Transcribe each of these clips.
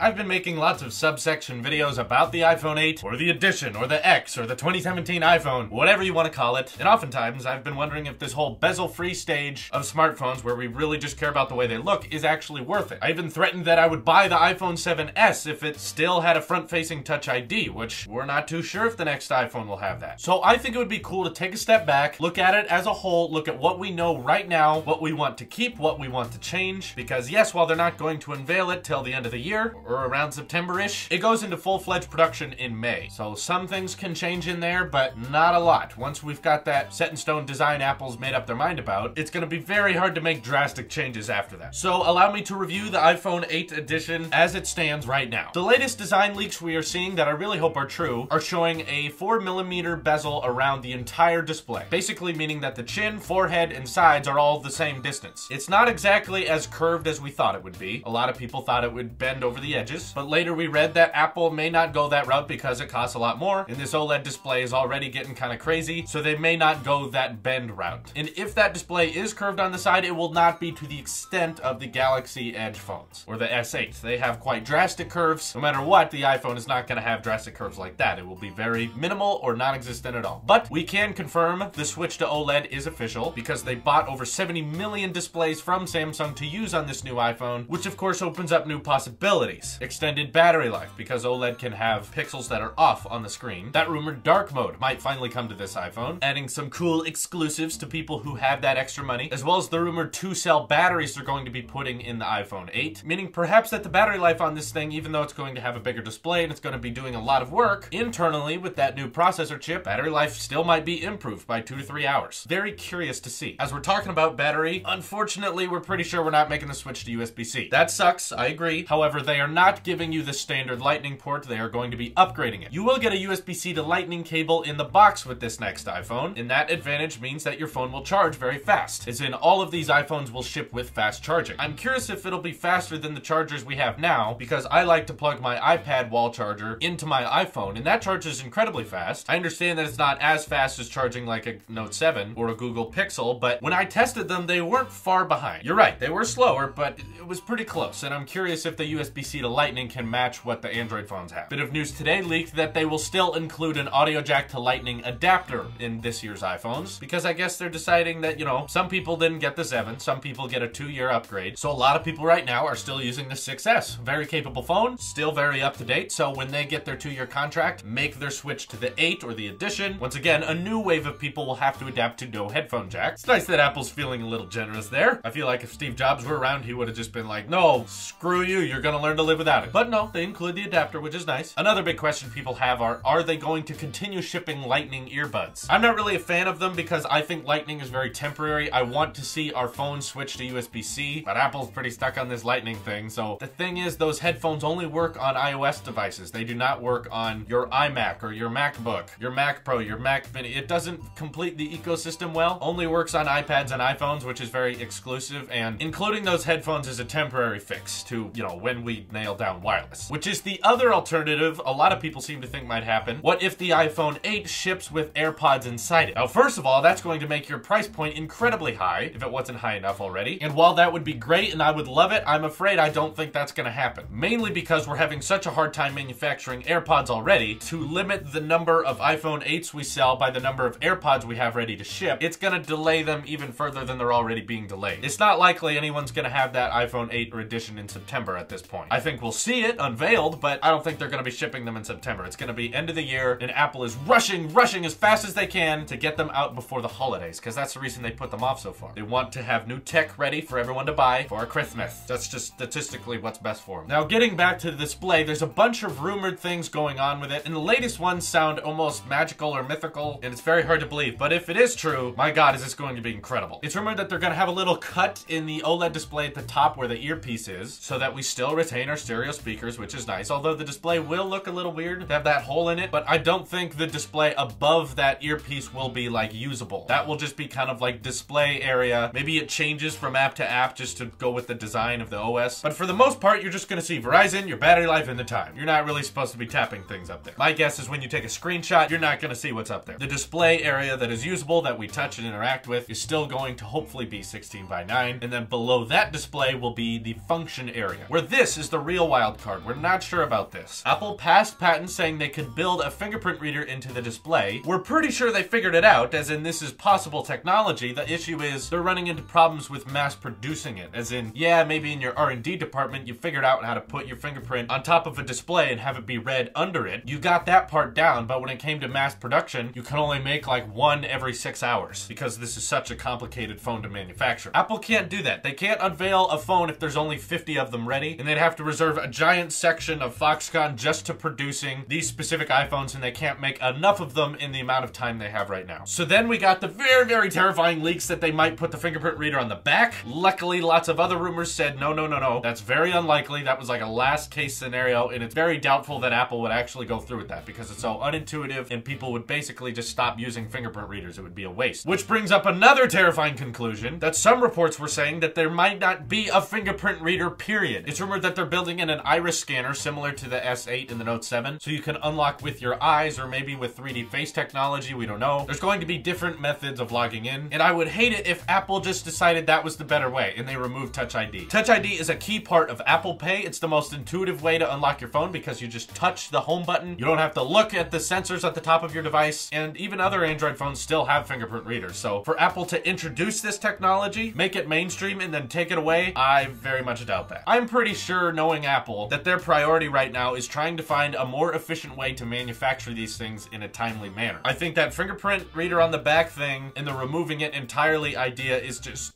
I've been making lots of subsection videos about the iPhone 8, or the Edition, or the X, or the 2017 iPhone, whatever you want to call it. And oftentimes, I've been wondering if this whole bezel-free stage of smartphones, where we really just care about the way they look, is actually worth it. I even threatened that I would buy the iPhone 7S if it still had a front-facing Touch ID, which we're not too sure if the next iPhone will have that. So I think it would be cool to take a step back, look at it as a whole, look at what we know right now, what we want to keep, what we want to change, because yes, while they're not going to unveil it till the end of the year, or around September-ish, it goes into full-fledged production in May. So some things can change in there, but not a lot. Once we've got that set-in-stone design Apple's made up their mind about, it's gonna be very hard to make drastic changes after that. So allow me to review the iPhone 8 edition as it stands right now. The latest design leaks we are seeing that I really hope are true are showing a 4mm bezel around the entire display. Basically meaning that the chin, forehead, and sides are all the same distance. It's not exactly as curved as we thought it would be. A lot of people thought it would bend over the edges, but later we read that Apple may not go that route because it costs a lot more, and this OLED display is already getting kind of crazy, so they may not go that bend route. And if that display is curved on the side, it will not be to the extent of the Galaxy Edge phones, or the S8. They have quite drastic curves. No matter what, the iPhone is not going to have drastic curves like that. It will be very minimal or non-existent at all. But we can confirm the switch to OLED is official, because they bought over 70 million displays from Samsung to use on this new iPhone, which of course opens up new possibilities. Extended battery life, because OLED can have pixels that are off on the screen. That rumored dark mode might finally come to this iPhone, adding some cool exclusives to people who have that extra money, as well as the rumored 2-cell batteries they're going to be putting in the iPhone 8, meaning perhaps that the battery life on this thing, even though it's going to have a bigger display and it's going to be doing a lot of work, internally with that new processor chip, battery life still might be improved by 2 to 3 hours. Very curious to see. As we're talking about battery, unfortunately, we're pretty sure we're not making the switch to USB-C. That sucks, I agree. However, they are not giving you the standard Lightning port. They are going to be upgrading it. You will get a USB-C to Lightning cable in the box with this next iPhone, and that advantage means that your phone will charge very fast, as in all of these iPhones will ship with fast charging. I'm curious if it'll be faster than the chargers we have now, because I like to plug my iPad wall charger into my iPhone, and that charges incredibly fast. I understand that it's not as fast as charging like a Note 7 or a Google Pixel, but when I tested them, they weren't far behind. You're right, they were slower, but it was pretty close, and I'm curious if the USB-C to Lightning can match what the Android phones have. Bit of news today leaked that they will still include an audio jack to Lightning adapter in this year's iPhones, because I guess they're deciding that, you know, some people didn't get the 7, some people get a 2-year upgrade, so a lot of people right now are still using the 6S. Very capable phone, still very up to date, so when they get their 2-year contract, make their switch to the 8 or the Edition. Once again, a new wave of people will have to adapt to no headphone jack. It's nice that Apple's feeling a little generous there. I feel like if Steve Jobs were around, he would have just been like, no, screw you, you're gonna learn to live without it. But no, they include the adapter, which is nice. Another big question people have are they going to continue shipping Lightning earbuds? I'm not really a fan of them because I think Lightning is very temporary. I want to see our phones switch to USB-C, but Apple's pretty stuck on this Lightning thing. So the thing is, those headphones only work on iOS devices. They do not work on your iMac or your MacBook, your Mac Pro, your Mac Mini. It doesn't complete the ecosystem well. Only works on iPads and iPhones, which is very exclusive, and including those headphones is a temporary fix to, you know, when we nail down wireless, which is the other alternative a lot of people seem to think might happen. What if the iPhone 8 ships with AirPods inside it? Now, first of all, that's going to make your price point incredibly high, if it wasn't high enough already. And while that would be great and I would love it, I'm afraid I don't think that's going to happen. Mainly because we're having such a hard time manufacturing AirPods already. To limit the number of iPhone 8s we sell by the number of AirPods we have ready to ship, it's going to delay them even further than they're already being delayed. It's not likely anyone's going to have that iPhone 8 or Edition in September at this point. I think we'll see it unveiled, but I don't think they're going to be shipping them in September. It's going to be end of the year, and Apple is rushing as fast as they can to get them out before the holidays, because that's the reason they put them off so far. They want to have new tech ready for everyone to buy for Christmas. That's just statistically what's best for them. Now, getting back to the display, there's a bunch of rumored things going on with it, and the latest ones sound almost magical or mythical, and it's very hard to believe, but if it is true, my god, is this going to be incredible. It's rumored that they're going to have a little cut in the OLED display at the top where the earpiece is, so that we still retain our stereo speakers, which is nice, although the display will look a little weird to have that hole in it, but I don't think the display above that earpiece will be like usable. That will just be kind of like display area. Maybe it changes from app to app just to go with the design of the OS, but for the most part, you're just going to see Verizon, your battery life, and the time. You're not really supposed to be tapping things up there. My guess is when you take a screenshot, you're not going to see what's up there. The display area that is usable, that we touch and interact with, is still going to hopefully be 16:9, and then below that display will be the function area, where this is the real real wild card. We're not sure about this. Apple passed patents saying they could build a fingerprint reader into the display. We're pretty sure they figured it out, as in this is possible technology. The issue is they're running into problems with mass producing it, as in, yeah, maybe in your R&D department you figured out how to put your fingerprint on top of a display and have it be read under it. You got that part down, but when it came to mass production, you can only make like one every 6 hours because this is such a complicated phone to manufacture. Apple can't do that. They can't unveil a phone if there's only 50 of them ready, and they'd have to reserve a giant section of Foxconn just to producing these specific iPhones, and they can't make enough of them in the amount of time they have right now. So then we got the very, very terrifying leaks that they might put the fingerprint reader on the back. Luckily, lots of other rumors said, no, no, no, no. That's very unlikely. That was like a last case scenario, and it's very doubtful that Apple would actually go through with that because it's so unintuitive and people would basically just stop using fingerprint readers. It would be a waste. Which brings up another terrifying conclusion that some reports were saying that there might not be a fingerprint reader, period. It's rumored that they're building in an iris scanner similar to the S8 and the Note 7, so you can unlock with your eyes or maybe with 3D face technology, we don't know. There's going to be different methods of logging in, and I would hate it if Apple just decided that was the better way and they removed Touch ID. Touch ID is a key part of Apple Pay. It's the most intuitive way to unlock your phone because you just touch the home button. You don't have to look at the sensors at the top of your device, and even other Android phones still have fingerprint readers. So for Apple to introduce this technology, make it mainstream, and then take it away, I very much doubt that. I'm pretty sure, knowing Apple, that their priority right now is trying to find a more efficient way to manufacture these things in a timely manner. I think that fingerprint reader on the back thing and the removing it entirely idea is just...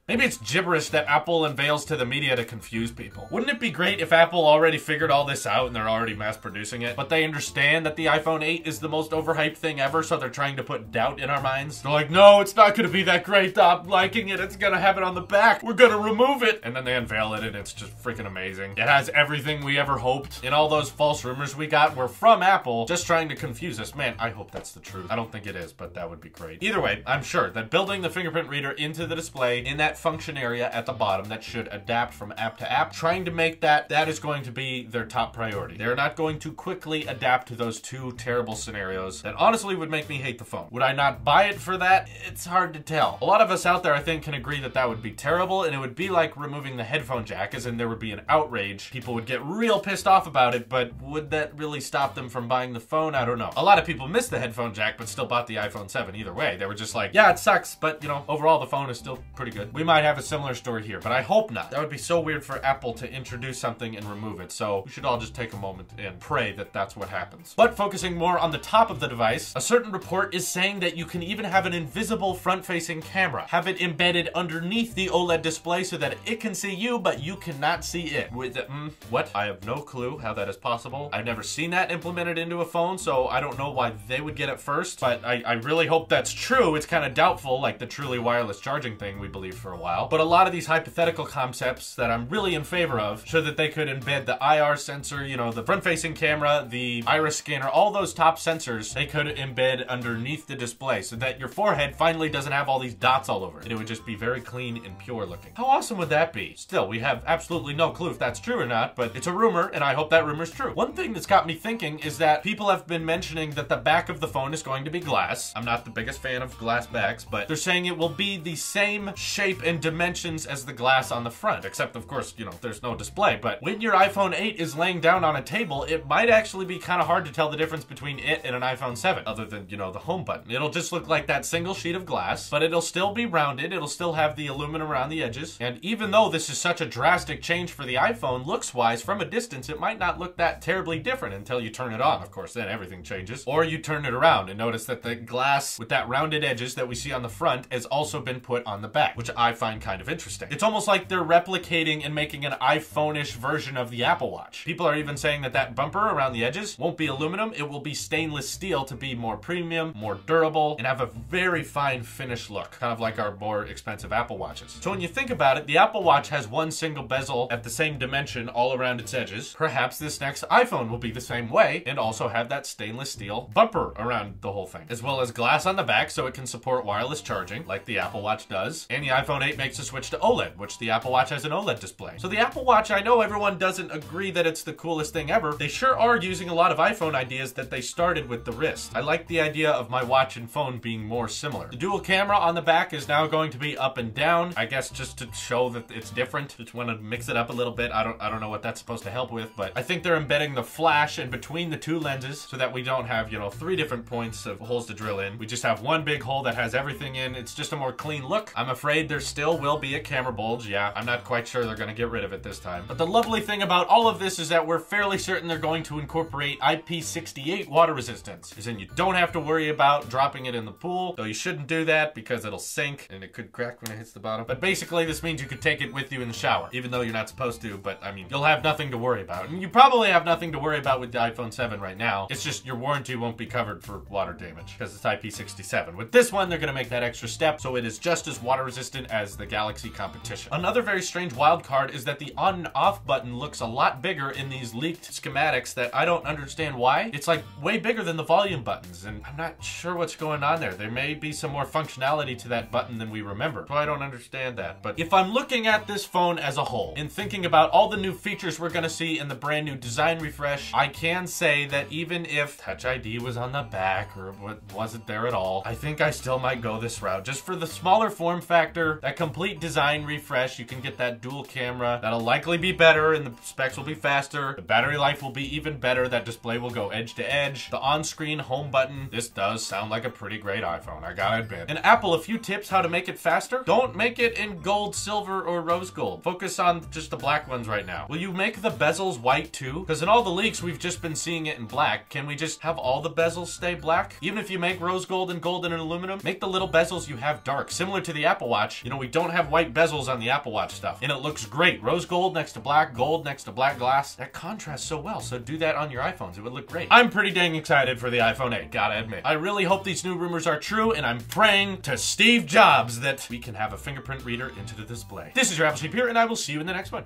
maybe it's gibberish that Apple unveils to the media to confuse people. Wouldn't it be great if Apple already figured all this out and they're already mass producing it, but they understand that the iPhone 8 is the most overhyped thing ever, so they're trying to put doubt in our minds? They're like, no, it's not gonna be that great, stop liking it, it's gonna have it on the back, we're gonna remove it! And then they unveil it and it's just freaking amazing. It has everything we ever hoped, and all those false rumors we got were from Apple just trying to confuse us. Man, I hope that's the truth. I don't think it is, but that would be great. Either way, I'm sure that building the fingerprint reader into the display in that function area at the bottom that should adapt from app to app, trying to make that is going to be their top priority. They're not going to quickly adapt to those two terrible scenarios that honestly would make me hate the phone. Would I not buy it for that? It's hard to tell. A lot of us out there, I think, can agree that that would be terrible, and it would be like removing the headphone jack, as in there would be an outrage. People would get real pissed off about it, but would that really stop them from buying the phone? I don't know. A lot of people missed the headphone jack, but still bought the iPhone 7 either way. They were just like, yeah, it sucks, but you know, overall the phone is still pretty good. We might have a similar story here, but I hope not. That would be so weird for Apple to introduce something and remove it, so we should all just take a moment and pray that that's what happens. But focusing more on the top of the device, a certain report is saying that you can even have an invisible front-facing camera. Have it embedded underneath the OLED display so that it can see you, but you cannot see it. With the, what? I have no clue how that is possible. I've never seen that implemented into a phone, so I don't know why they would get it first, but I really hope that's true. It's kind of doubtful, like the truly wireless charging thing we believed for a while. But a lot of these hypothetical concepts that I'm really in favor of show that they could embed the IR sensor, you know, the front-facing camera, the iris scanner, all those top sensors, they could embed underneath the display so that your forehead finally doesn't have all these dots all over it. It would just be very clean and pure looking. How awesome would that be? Still, we have absolutely no clue if that's true or not, but it's a rumor, and I hope that rumor's true. One thing that's got me thinking is that people have been mentioning that the back of the phone is going to be glass. I'm not the biggest fan of glass backs, but they're saying it will be the same shape and dimensions as the glass on the front, except of course, you know, there's no display. But when your iPhone 8 is laying down on a table, it might actually be kind of hard to tell the difference between it and an iPhone 7, other than, you know, the home button. It'll just look like that single sheet of glass, but it'll still be rounded, it'll still have the aluminum around the edges, and even though this is such a drastic change for the iPhone, looks-wise, from a distance, it might not look that terribly different until you turn it on. Of course, then everything changes. Or you turn it around and notice that the glass with that rounded edges that we see on the front has also been put on the back, which I find kind of interesting. It's almost like they're replicating and making an iPhone-ish version of the Apple Watch. People are even saying that that bumper around the edges won't be aluminum, it will be stainless steel to be more premium, more durable, and have a very fine finish look, kind of like our more expensive Apple Watches. So when you think about it, the Apple Watch has one single bezel at the same dimension all around its edges. Perhaps this next iPhone will be the same way and also have that stainless steel bumper around the whole thing, as well as glass on the back so it can support wireless charging like the Apple Watch does. And the iPhone iPhone 8 makes a switch to OLED, which the Apple Watch has an OLED display. So the Apple Watch, I know everyone doesn't agree that it's the coolest thing ever. They sure are using a lot of iPhone ideas that they started with the wrist. I like the idea of my watch and phone being more similar. The dual camera on the back is now going to be up and down, I guess just to show that it's different. Just want to mix it up a little bit. I don't know what that's supposed to help with, but I think they're embedding the flash in between the two lenses so that we don't have, you know, 3 different points of holes to drill in. We just have one big hole that has everything in. It's just a more clean look. I'm afraid there still will be a camera bulge. Yeah, I'm not quite sure they're going to get rid of it this time. But the lovely thing about all of this is that we're fairly certain they're going to incorporate IP68 water resistance. As in, you don't have to worry about dropping it in the pool, though you shouldn't do that because it'll sink and it could crack when it hits the bottom. But basically, this means you could take it with you in the shower, even though you're not supposed to, but I mean, you'll have nothing to worry about. And you probably have nothing to worry about with the iPhone 7 right now. It's just your warranty won't be covered for water damage because it's IP67. With this one, they're going to make that extra step so it is just as water resistant as the Galaxy competition. Another very strange wild card is that the on and off button looks a lot bigger in these leaked schematics that I don't understand why. It's like way bigger than the volume buttons, and I'm not sure what's going on there. There may be some more functionality to that button than we remember, so I don't understand that. But if I'm looking at this phone as a whole and thinking about all the new features we're going to see in the brand new design refresh, I can say that even if Touch ID was on the back or wasn't there at all, I think I still might go this route. Just for the smaller form factor, that complete design refresh, you can get that dual camera. That'll likely be better and the specs will be faster. The battery life will be even better. That display will go edge to edge. The on-screen home button, this does sound like a pretty great iPhone, I gotta admit. And Apple, a few tips how to make it faster. Don't make it in gold, silver, or rose gold. Focus on just the black ones right now. Will you make the bezels white too? Because in all the leaks, we've just been seeing it in black. Can we just have all the bezels stay black? Even if you make rose gold and aluminum, make the little bezels you have dark. Similar to the Apple Watch, you know, we don't have white bezels on the Apple Watch stuff, and it looks great. Rose gold next to black, gold next to black glass. That contrasts so well, so do that on your iPhones. It would look great. I'm pretty dang excited for the iPhone 8, gotta admit. I really hope these new rumors are true, and I'm praying to Steve Jobs that we can have a fingerprint reader into the display. This is your Apple Sheep here, and I will see you in the next one.